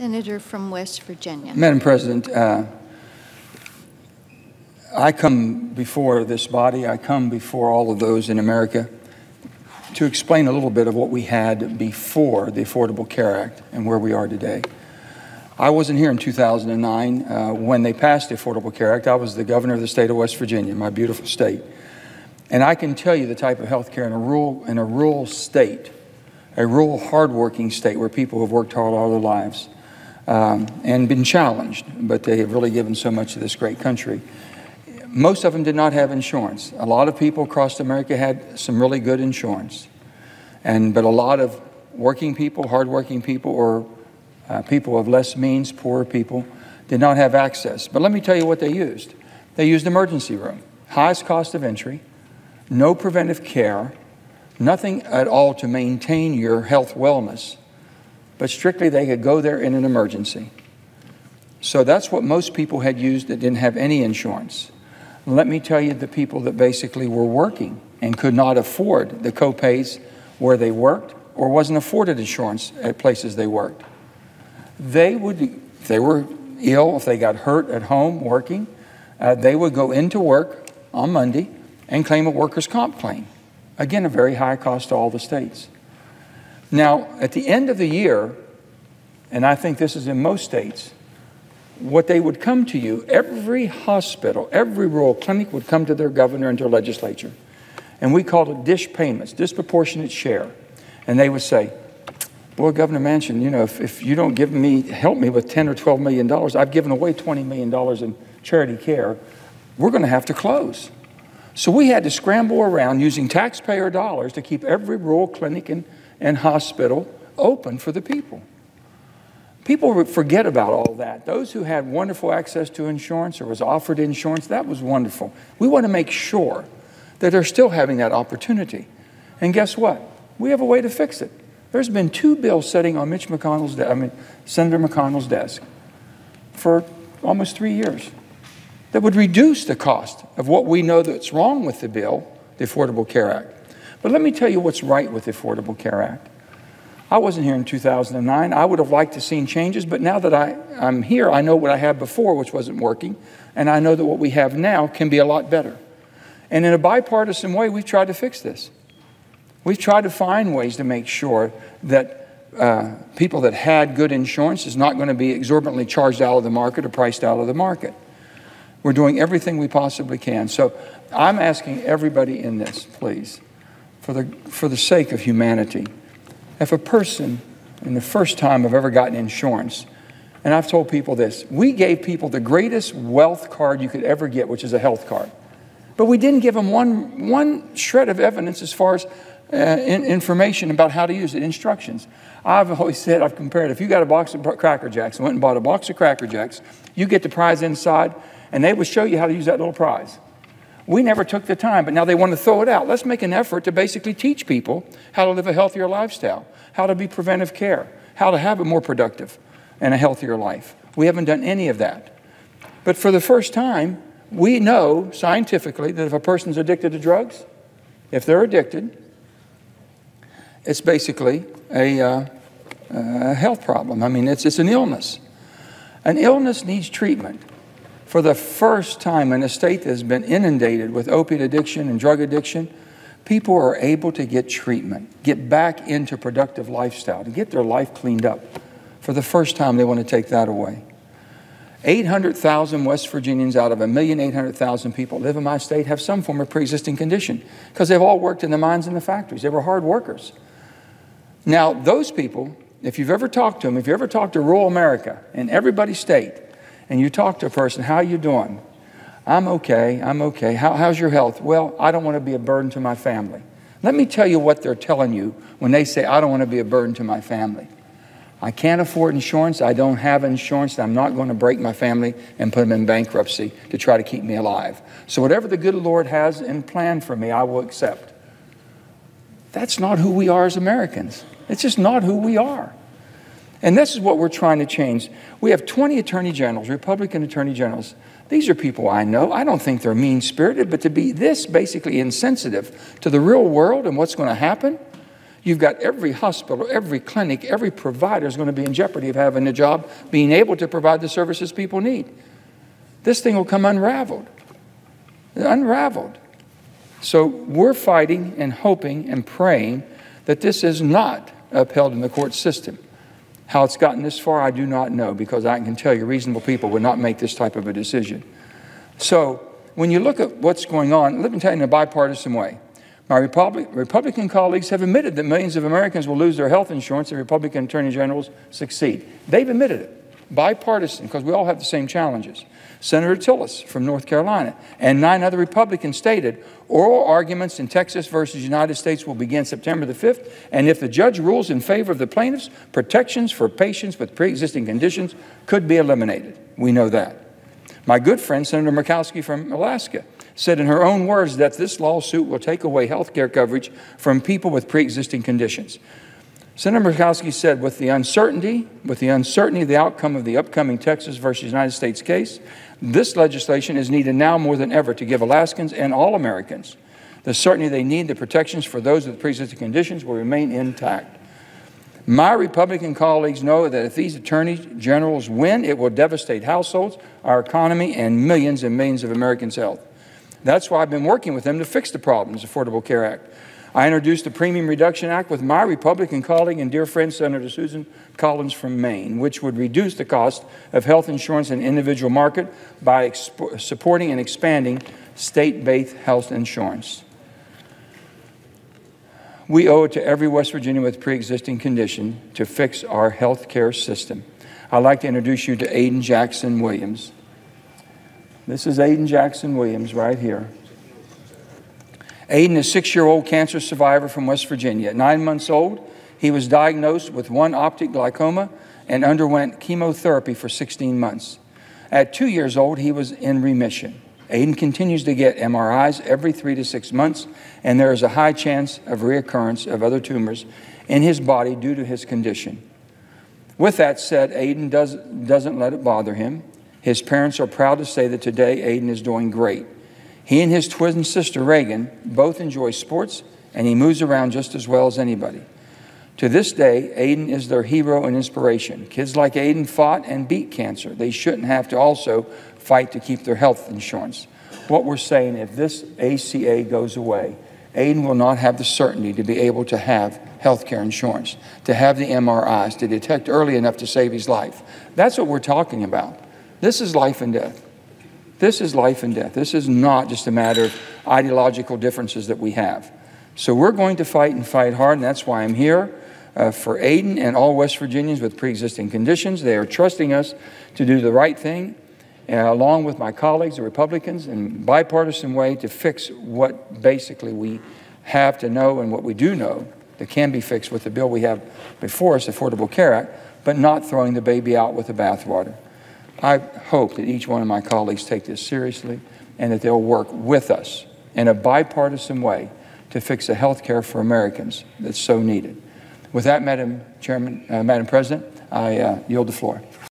Senator from West Virginia. Madam President, I come before this body, I come before all of those in America to explain a little bit of what we had before the Affordable Care Act and where we are today. I wasn't here in 2009 when they passed the Affordable Care Act. I was the governor of the state of West Virginia, my beautiful state. And I can tell you the type of health care in a rural state, a rural, hardworking state where people have worked hard all their lives and been challenged, but they have really given so much to this great country. Most of them did not have insurance. A lot of people across America had some really good insurance. But a lot of working people, hardworking people, or people of less means, poorer people, did not have access. But let me tell you what they used. They used emergency room. Highest cost of entry, no preventive care, nothing at all to maintain your health wellness, but strictly they could go there in an emergency. So that's what most people had used that didn't have any insurance. Let me tell you the people that basically were working and could not afford the co-pays where they worked or wasn't afforded insurance at places they worked. They would, if they were ill, if they got hurt at home working, they would go into work on Monday and claim a workers' comp claim. Again, a very high cost to all the states. Now, at the end of the year, and I think this is in most states, what they would come to you, every hospital, every rural clinic would come to their governor and their legislature. And we called it dish payments, disproportionate share. And they would say, boy, Governor Manchin, you know, if you don't help me with $10 or $12 million, I've given away $20 million in charity care, we're going to have to close. So we had to scramble around using taxpayer dollars to keep every rural clinic and hospital open for the people. People forget about all that. Those who had wonderful access to insurance or was offered insurance, that was wonderful. We want to make sure that they're still having that opportunity. And guess what? We have a way to fix it. There's been 2 bills sitting on Senator McConnell's desk for almost 3 years that would reduce the cost of what we know that's wrong with the bill, the Affordable Care Act. But let me tell you what's right with the Affordable Care Act. I wasn't here in 2009. I would have liked to have seen changes, but now that I'm here, I know what I had before, which wasn't working, and I know that what we have now can be a lot better. And in a bipartisan way, we've tried to fix this. We've tried to find ways to make sure that people that had good insurance is not going to be exorbitantly charged out of the market or priced out of the market. We're doing everything we possibly can. So I'm asking everybody in this, please, for the sake of humanity, if a person, in the first time I've ever gotten insurance, and I've told people this, we gave people the greatest wealth card you could ever get, which is a health card. But we didn't give them one shred of evidence as far as information about how to use it, instructions. I've always said, I've compared, if you got a box of Cracker Jacks and went and bought a box of Cracker Jacks, you get the prize inside, and they would show you how to use that little prize. We never took the time, but now they want to throw it out. Let's make an effort to basically teach people how to live a healthier lifestyle, how to be preventive care, how to have a more productive and a healthier life. We haven't done any of that. But for the first time, we know scientifically that if a person's addicted to drugs, if they're addicted, it's basically a health problem. I mean, it's an illness. An illness needs treatment. For the first time in a state that has been inundated with opiate addiction and drug addiction, people are able to get treatment, get back into productive lifestyle, to get their life cleaned up. For the first time, they want to take that away. 800,000 West Virginians out of 1,800,000 people live in my state have some form of pre-existing condition because they've all worked in the mines and the factories. They were hard workers. Now, those people, if you've ever talked to them, if you ever talked to rural America in everybody's state, and you talk to a person, how are you doing? I'm okay, I'm okay. How's your health? Well, I don't want to be a burden to my family. Let me tell you what they're telling you when they say, I don't want to be a burden to my family. I can't afford insurance, I don't have insurance, and I'm not going to break my family and put them in bankruptcy to try to keep me alive. So whatever the good Lord has in plan for me, I will accept. That's not who we are as Americans. It's just not who we are. And this is what we're trying to change. We have 20 attorney generals, Republican attorney generals. These are people I know. I don't think they're mean-spirited, but to be this basically insensitive to the real world and what's going to happen, You've got every hospital, every clinic, every provider is going to be in jeopardy of having a job, being able to provide the services people need. This thing will come unraveled. Unraveled. So we're fighting and hoping and praying that this is not upheld in the court system. How it's gotten this far, I do not know, because I can tell you reasonable people would not make this type of a decision. So when you look at what's going on, let me tell you in a bipartisan way. My Republican colleagues have admitted that millions of Americans will lose their health insurance if Republican attorney generals succeed. They've admitted it. Bipartisan, because we all have the same challenges. Senator Tillis from North Carolina and 9 other Republicans stated, oral arguments in Texas versus United States will begin September the 5th, and if the judge rules in favor of the plaintiffs, protections for patients with pre-existing conditions could be eliminated. We know that. My good friend, Senator Murkowski from Alaska, said in her own words that this lawsuit will take away health care coverage from people with pre-existing conditions. Senator Murkowski said, with the uncertainty of the outcome of the upcoming Texas versus United States case, this legislation is needed now more than ever to give Alaskans and all Americans the certainty they need. The protections for those with pre-existing conditions will remain intact. My Republican colleagues know that if these attorneys generals win, it will devastate households, our economy, and millions of Americans' health. That's why I've been working with them to fix the problems, Affordable Care Act. I introduced the Premium Reduction Act with my Republican colleague and dear friend, Senator Susan Collins from Maine, which would reduce the cost of health insurance in the individual market by supporting and expanding state-based health insurance. We owe it to every West Virginian with pre-existing condition to fix our health care system. I'd like to introduce you to Aiden Jackson Williams. This is Aiden Jackson Williams right here. Aiden is a 6-year-old cancer survivor from West Virginia. At 9 months old, he was diagnosed with 1 optic glaucoma and underwent chemotherapy for 16 months. At 2 years old, he was in remission. Aiden continues to get MRIs every 3 to 6 months, and there is a high chance of reoccurrence of other tumors in his body due to his condition. With that said, Aiden doesn't let it bother him. His parents are proud to say that today Aiden is doing great. He and his twin sister, Reagan, both enjoy sports, and he moves around just as well as anybody. To this day, Aiden is their hero and inspiration. Kids like Aiden fought and beat cancer. They shouldn't have to also fight to keep their health insurance. What we're saying, if this ACA goes away, Aiden will not have the certainty to be able to have health care insurance, to have the MRIs, to detect early enough to save his life. That's what we're talking about. This is life and death. This is life and death. This is not just a matter of ideological differences that we have. So we're going to fight and fight hard, and that's why I'm here for Aiden and all West Virginians with pre-existing conditions. They are trusting us to do the right thing, along with my colleagues, the Republicans, in a bipartisan way to fix what basically we have to know and what we do know that can be fixed with the bill we have before us, the Affordable Care Act, but not throwing the baby out with the bathwater. I hope that each one of my colleagues take this seriously and that they'll work with us in a bipartisan way to fix the health care for Americans that's so needed. With that, Madam President, I yield the floor.